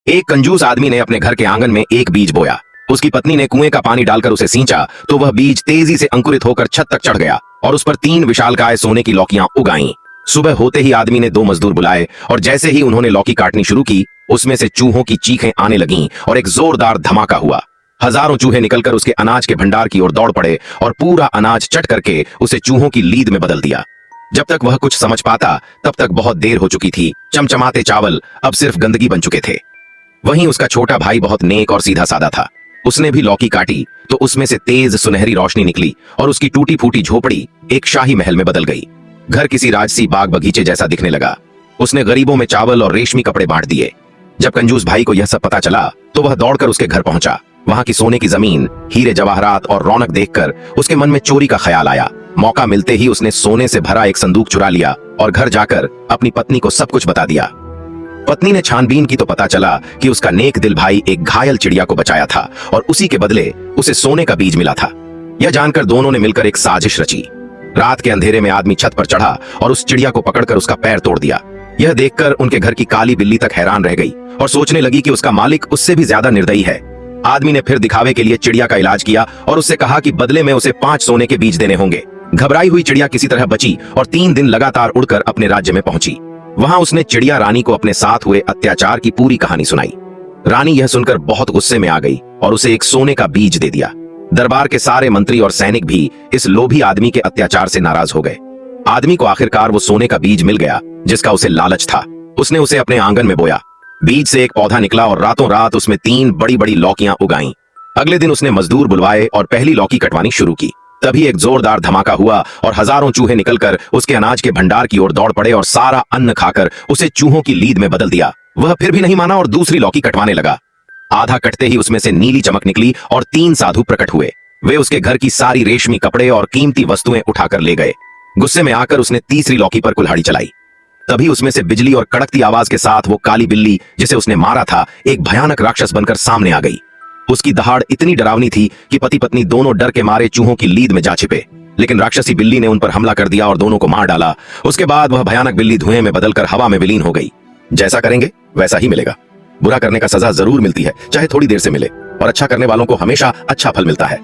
एक कंजूस आदमी ने अपने घर के आंगन में एक बीज बोया। उसकी पत्नी ने कुएं का पानी डालकर उसे सींचा तो वह बीज तेजी से अंकुरित होकर छत तक चढ़ गया और उस पर 3 विशालकाय सोने की लौकियां उगाईं। सुबह होते ही आदमी ने 2 मजदूर बुलाए और जैसे ही उन्होंने लौकी काटनी शुरू की, उसमें से चूहों की चीखें आने लगीं और एक जोरदार धमाका हुआ। हजारों चूहे निकलकर उसके अनाज के भंडार की ओर दौड़ पड़े और पूरा अनाज चट करके उसे चूहों की लीद में बदल दिया। जब तक वह कुछ समझ पाता तब तक बहुत देर हो चुकी थी। चमचमाते चावल अब सिर्फ गंदगी बन चुके थे। वहीं उसका छोटा भाई बहुत नेक और सीधा साधा था। उसने भी लौकी काटी तो उसमें से तेज सुनहरी रोशनी निकली और उसकी टूटी फूटी झोपड़ी एक शाही महल में बदल गई। घर किसी राजसी बाग बगीचे जैसा दिखने लगा। उसने गरीबों में चावल और रेशमी कपड़े बांट दिए। जब कंजूस भाई को यह सब पता चला तो वह दौड़कर उसके घर पहुंचा। वहां की सोने की जमीन, हीरे जवाहरात और रौनक देखकर उसके मन में चोरी का ख्याल आया। मौका मिलते ही उसने सोने से भरा एक संदूक चुरा लिया और घर जाकर अपनी पत्नी को सब कुछ बता दिया। पत्नी ने छानबीन की तो पता चला कि उसका नेक दिल भाई एक घायल चिड़िया को बचाया था और उसी के बदले उसे सोने का बीज मिला था। यह जानकर दोनों ने मिलकर एक साजिश रची। रात के अंधेरे में आदमी छत पर चढ़ा और उस चिड़िया को पकड़कर उसका पैर तोड़ दिया। यह देखकर उनके घर की काली बिल्ली तक हैरान रह गई और सोचने लगी कि उसका मालिक उससे भी ज्यादा निर्दयी है। आदमी ने फिर दिखावे के लिए चिड़िया का इलाज किया और उससे कहा कि बदले में उसे 5 सोने के बीज देने होंगे। घबराई हुई चिड़िया किसी तरह बची और 3 दिन लगातार उड़कर अपने राज्य में पहुंची। वहां उसने चिड़िया रानी को अपने साथ हुए अत्याचार की पूरी कहानी सुनाई। रानी यह सुनकर बहुत गुस्से में आ गई और उसे एक सोने का बीज दे दिया। दरबार के सारे मंत्री और सैनिक भी इस लोभी आदमी के अत्याचार से नाराज हो गए। आदमी को आखिरकार वो सोने का बीज मिल गया जिसका उसे लालच था। उसने उसे अपने आंगन में बोया। बीज से एक पौधा निकला और रातों रात उसमें 3 बड़ी बड़ी लौकियां उगाईं। अगले दिन उसने मजदूर बुलवाए और पहली लौकी कटवानी शुरू की। तभी एक जोरदार धमाका हुआ और हजारों चूहे निकलकर उसके अनाज के भंडार की ओर दौड़ पड़े और सारा अन्न खाकर उसे चूहों की लीद में बदल दिया। वह फिर भी नहीं माना और दूसरी लौकी कटवाने लगा। आधा कटते ही उसमें से नीली चमक निकली और 3 साधु प्रकट हुए। वे उसके घर की सारी रेशमी कपड़े और कीमती वस्तुएं उठाकर ले गए। गुस्से में आकर उसने तीसरी लौकी पर कुल्हाड़ी चलाई। तभी उसमें से बिजली और कड़कती आवाज के साथ वो काली बिल्ली जिसे उसने मारा था एक भयानक राक्षस बनकर सामने आ गई। उसकी दहाड़ इतनी डरावनी थी कि पति पत्नी दोनों डर के मारे चूहों की लीद में जा छिपे। लेकिन राक्षसी बिल्ली ने उन पर हमला कर दिया और दोनों को मार डाला। उसके बाद वह भयानक बिल्ली धुएं में बदलकर हवा में विलीन हो गई। जैसा करेंगे वैसा ही मिलेगा। बुरा करने का सजा जरूर मिलती है, चाहे थोड़ी देर से मिले, और अच्छा करने वालों को हमेशा अच्छा फल मिलता है।